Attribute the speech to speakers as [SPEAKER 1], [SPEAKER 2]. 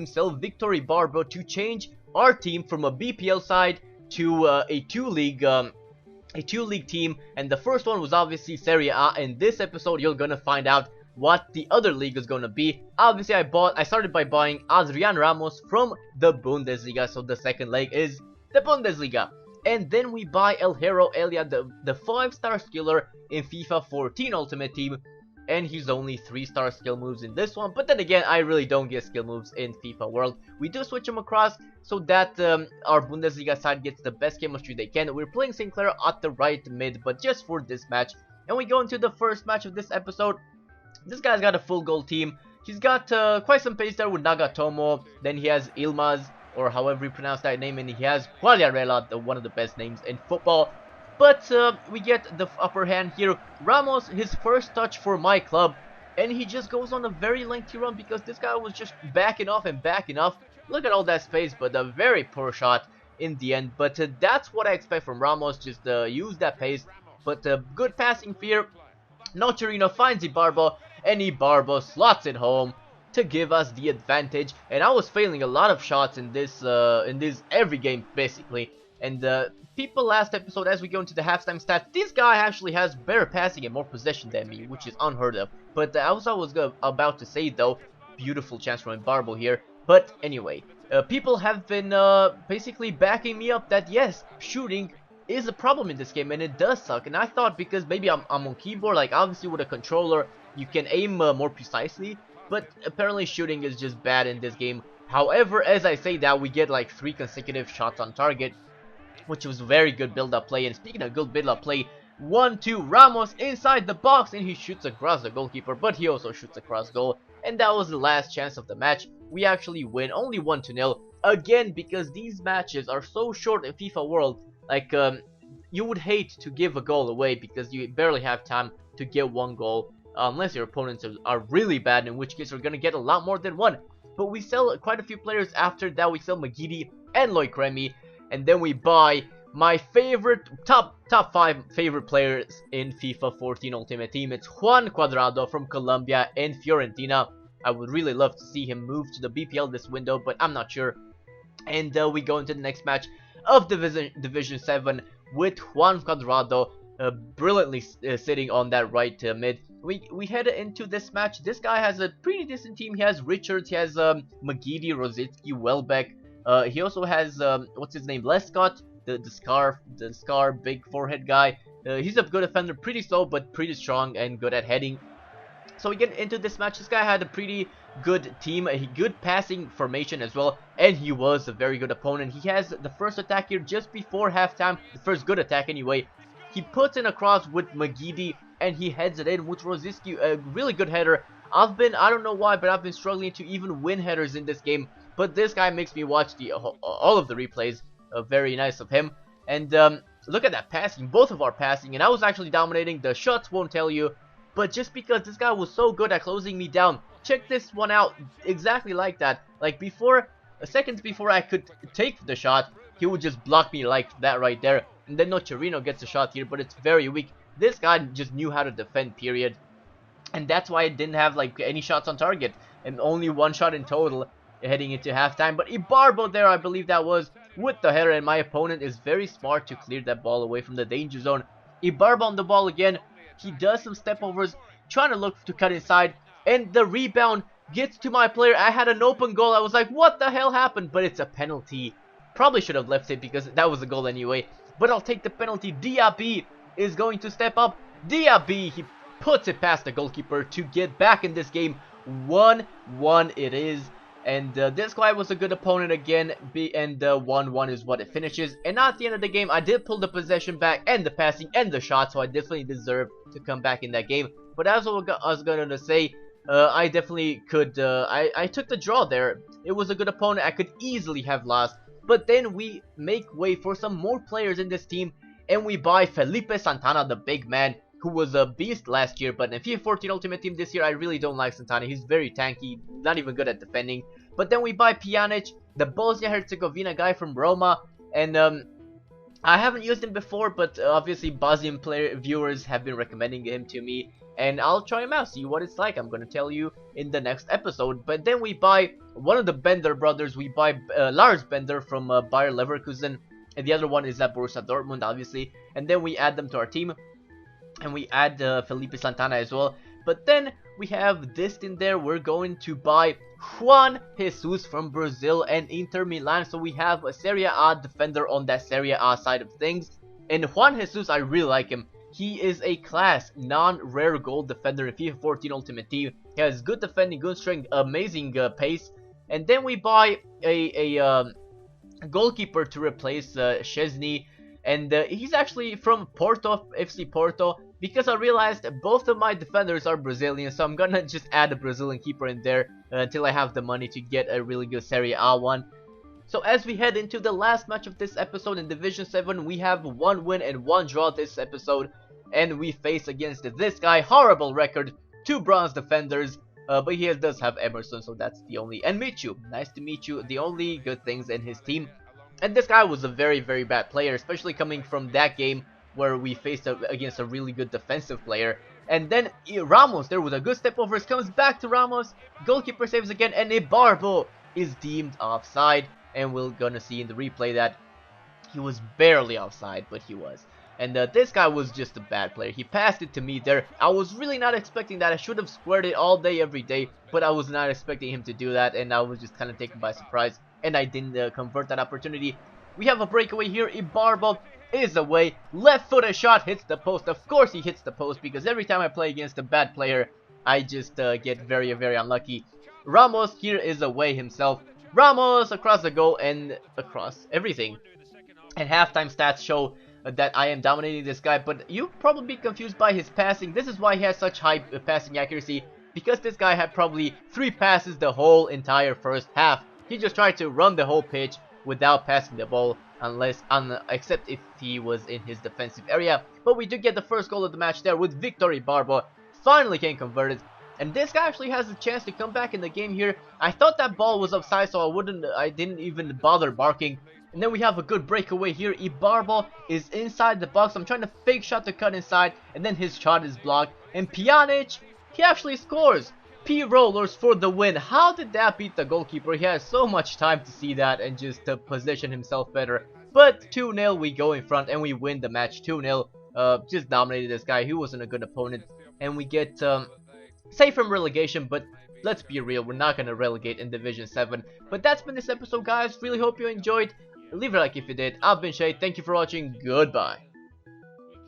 [SPEAKER 1] himself, Victory Barbo, to change our team from a BPL side to a two-league team. And the first one was obviously Serie A. In this episode, you're gonna find out what the other league is gonna be. Obviously, I started by buying Adrian Ramos from the Bundesliga, so the second leg is the Bundesliga. And then we buy El Hero Elia, the 5-star skiller in FIFA 14 Ultimate Team. And he's only 3-star skill moves in this one. But then again, I really don't get skill moves in FIFA World. We do switch him across so that our Bundesliga side gets the best chemistry they can. We're playing Sinclair at the right mid, but just for this match. And we go into the first match of this episode. This guy's got a full goal team. He's got quite some pace there with Nagatomo. Then he has Ilmaz, or however you pronounce that name. And he has Quagliarella, one of the best names in football. But we get the upper hand here. Ramos, his first touch for my club. And he just goes on a very lengthy run because this guy was just backing off and backing off. Look at all that space, but a very poor shot in the end. But that's what I expect from Ramos. Just use that pace. But good passing here. Nocerino finds Ibarbo. And Ibarbo slots it home to give us the advantage. And I was failing a lot of shots in this every game basically. And people last episode, as we go into the halftime stats, this guy actually has better passing and more possession than me, which is unheard of. But as I was about to say though, beautiful chance from Barbo here. But anyway, people have been basically backing me up that yes, shooting is a problem in this game and it does suck. And I thought because maybe I'm on keyboard, like obviously with a controller, you can aim more precisely. But apparently shooting is just bad in this game. However, as I say that, we get like 3 consecutive shots on target, which was very good build-up play. And speaking of good build-up play, 1-2 Ramos inside the box, and he shoots across the goalkeeper, but he also shoots across goal. And that was the last chance of the match. We actually win, only 1-0. Again, because these matches are so short in FIFA World, like you would hate to give a goal away because you barely have time to get 1 goal. Unless your opponents are really bad, in which case we're going to get a lot more than 1. But we sell quite a few players after that. We sell Magidi and Loic Remy. And then we buy my favorite, top 5 favorite players in FIFA 14 Ultimate Team. It's Juan Cuadrado from Colombia and Fiorentina. I would really love to see him move to the BPL this window, but I'm not sure. And we go into the next match of Division 7 with Juan Cuadrado brilliantly sitting on that right mid. We head into this match. This guy has a pretty decent team. He has Richards, he has Magidi, Rosicki, Welbeck. He also has what's his name, Lescott, the scar big forehead guy. He's a good defender, pretty slow but pretty strong and good at heading. So we get into this match. This guy had a pretty good team, a good passing formation as well, and he was a very good opponent. He has the first attack here just before halftime, the first good attack anyway. He puts in a cross with Magidi and he heads it in with Rosicki, a really good header. I don't know why, but I've been struggling to even win headers in this game. But this guy makes me watch all of the replays. Very nice of him. And look at that passing, both of our passing. And I was actually dominating. The shots won't tell you. But just because this guy was so good at closing me down. Check this one out, exactly like that. Like before, seconds before I could take the shot, he would just block me like that right there. And then Nocerino gets a shot here, but it's very weak. This guy just knew how to defend, period. And that's why I didn't have like any shots on target. And only 1 shot in total heading into halftime. But Ibarbo there, I believe that was, with the header. And my opponent is very smart to clear that ball away from the danger zone. Ibarbo on the ball again. He does some step overs, trying to look to cut inside. And the rebound gets to my player. I had an open goal. I was like, what the hell happened? But it's a penalty. Probably should have left it because that was a goal anyway. But I'll take the penalty. Diaby is going to step up. Diaby, he puts it past the goalkeeper to get back in this game. 1-1 it is. And this guy was a good opponent again. And 1-1 is what it finishes. And at the end of the game, I did pull the possession back and the passing and the shot. So I definitely deserve to come back in that game. But as I was going to say, I definitely could. I took the draw there. It was a good opponent. I could easily have lost. But then we make way for some more players in this team. And we buy Felipe Santana, the big man, who was a beast last year. But in FIFA 14 Ultimate Team this year, I really don't like Santana. He's very tanky, not even good at defending. But then we buy Pjanic, the Bosnia-Herzegovina guy from Roma. And I haven't used him before, but obviously Bosnian player viewers have been recommending him to me, and I'll try him out, see what it's like. I'm gonna tell you in the next episode. But then we buy one of the Bender brothers. We buy Lars Bender from Bayer Leverkusen, and the other one is at Borussia Dortmund, obviously. And then we add them to our team, and we add Felipe Santana as well. But then we have this in there. We're going to buy Juan Jesus from Brazil and Inter Milan. So we have a Serie A defender on that Serie A side of things. And Juan Jesus, I really like him. He is a class, non-rare gold defender in FIFA 14 Ultimate Team. He has good defending, good strength, amazing pace. And then we buy a goalkeeper to replace Szczesny. And he's actually from Porto, FC Porto, because I realized both of my defenders are Brazilian, so I'm gonna just add a Brazilian keeper in there until I have the money to get a really good Serie A one. So as we head into the last match of this episode in Division 7, we have 1 win and 1 draw this episode, and we face against this guy, horrible record, 2 bronze defenders, but he does have Emerson, so that's the only, and Michu, nice to meet you, the only good things in his team. And this guy was a very, very bad player, especially coming from that game where we faced against a really good defensive player. And then Ramos, there was a good step overs, comes back to Ramos, goalkeeper saves again, and Ibarbo is deemed offside. And we're gonna see in the replay that he was barely offside, but he was. And this guy was just a bad player. He passed it to me there. I was really not expecting that. I should have squared it all day, every day, but I was not expecting him to do that, and I was just kind of taken by surprise, and I didn't convert that opportunity. We have a breakaway here. Ibarbo is away. Left-footed shot hits the post. Of course he hits the post, because every time I play against a bad player, I just get very, very unlucky. Ramos here is away himself. Ramos across the goal and across everything. And halftime stats show that I am dominating this guy, but you'll probably be confused by his passing. This is why he has such high passing accuracy, because this guy had probably 3 passes the whole entire first half. He just tried to run the whole pitch without passing the ball, except if he was in his defensive area. But we do get the first goal of the match there with Victor Ibarbo. Finally can convert it. And this guy actually has a chance to come back in the game here. I thought that ball was offside, so I didn't even bother barking. And then we have a good breakaway here. Ibarbo is inside the box. I'm trying to fake shot to cut inside, and then his shot is blocked. And Pjanic, he actually scores. P-rollers for the win. How did that beat the goalkeeper? He has so much time to see that and just to position himself better. But 2-0, we go in front and we win the match 2-0. Just dominated this guy. He wasn't a good opponent. And we get safe from relegation, but let's be real, we're not going to relegate in Division 7. But that's been this episode, guys. Really hope you enjoyed. Leave a like if you did. I've been Shay. Thank you for watching. Goodbye.